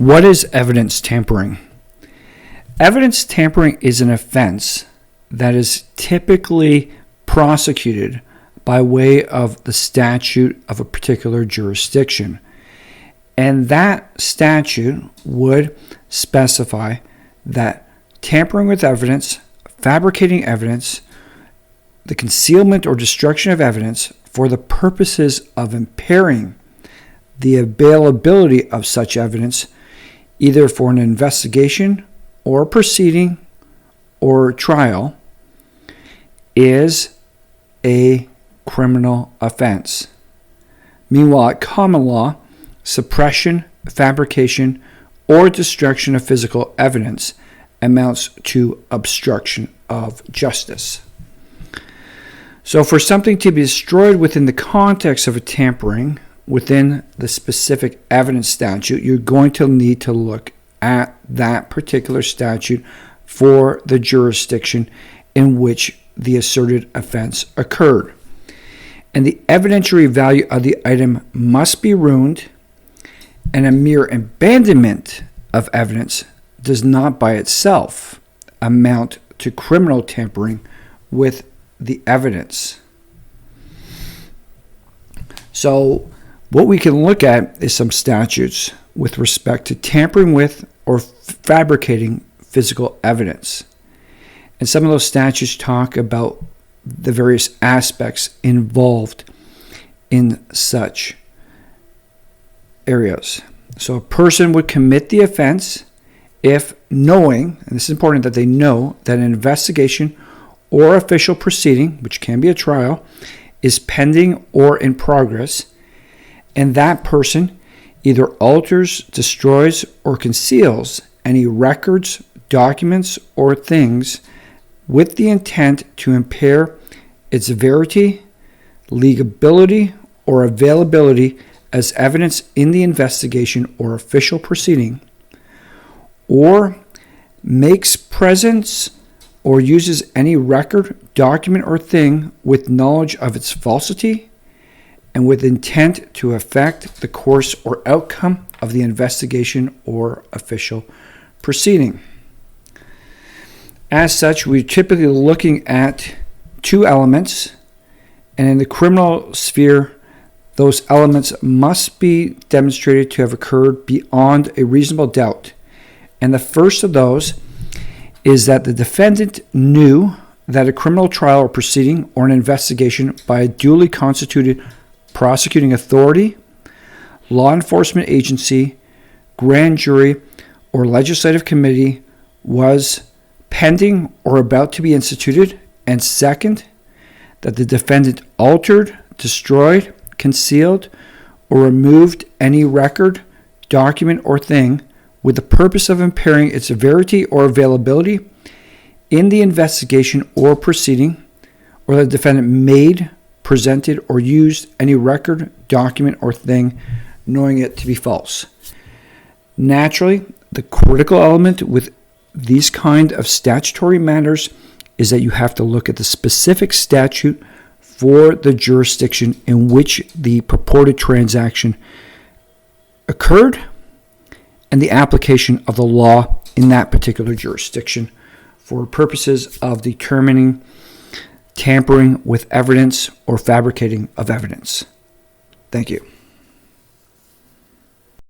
What is evidence tampering? Evidence tampering is an offense that is typically prosecuted by way of the statute of a particular jurisdiction. And that statute would specify that tampering with evidence, fabricating evidence, the concealment or destruction of evidence for the purposes of impairing the availability of such evidence, either for an investigation or proceeding or trial, is a criminal offense. Meanwhile, at common law, suppression, fabrication, or destruction of physical evidence amounts to obstruction of justice. So for something to be destroyed within the context of a tampering, within the specific evidence statute, you're going to need to look at that particular statute for the jurisdiction in which the asserted offense occurred. And the evidentiary value of the item must be ruined, and a mere abandonment of evidence does not by itself amount to criminal tampering with the evidence. So what we can look at is some statutes with respect to tampering with or fabricating physical evidence. And some of those statutes talk about the various aspects involved in such areas. So a person would commit the offense if knowing, and this is important that they know, that an investigation or official proceeding, which can be a trial, is pending or in progress, and that person either alters, destroys, or conceals any records, documents, or things with the intent to impair its verity, legibility, or availability as evidence in the investigation or official proceeding, or makes presence or uses any record, document, or thing with knowledge of its falsity and with intent to affect the course or outcome of the investigation or official proceeding. As such, we're typically looking at two elements, and in the criminal sphere, those elements must be demonstrated to have occurred beyond a reasonable doubt. And the first of those is that the defendant knew that a criminal trial or proceeding or an investigation by a duly constituted prosecuting authority, law enforcement agency, grand jury, or legislative committee was pending or about to be instituted. And second, that the defendant altered, destroyed, concealed, or removed any record, document, or thing with the purpose of impairing its verity or availability in the investigation or proceeding, or the defendant made, presented, or used any record, document, or thing knowing it to be false. Naturally, the critical element with these kind of statutory matters is that you have to look at the specific statute for the jurisdiction in which the purported transaction occurred and the application of the law in that particular jurisdiction for purposes of determining tampering with evidence or fabricating of evidence. Thank you.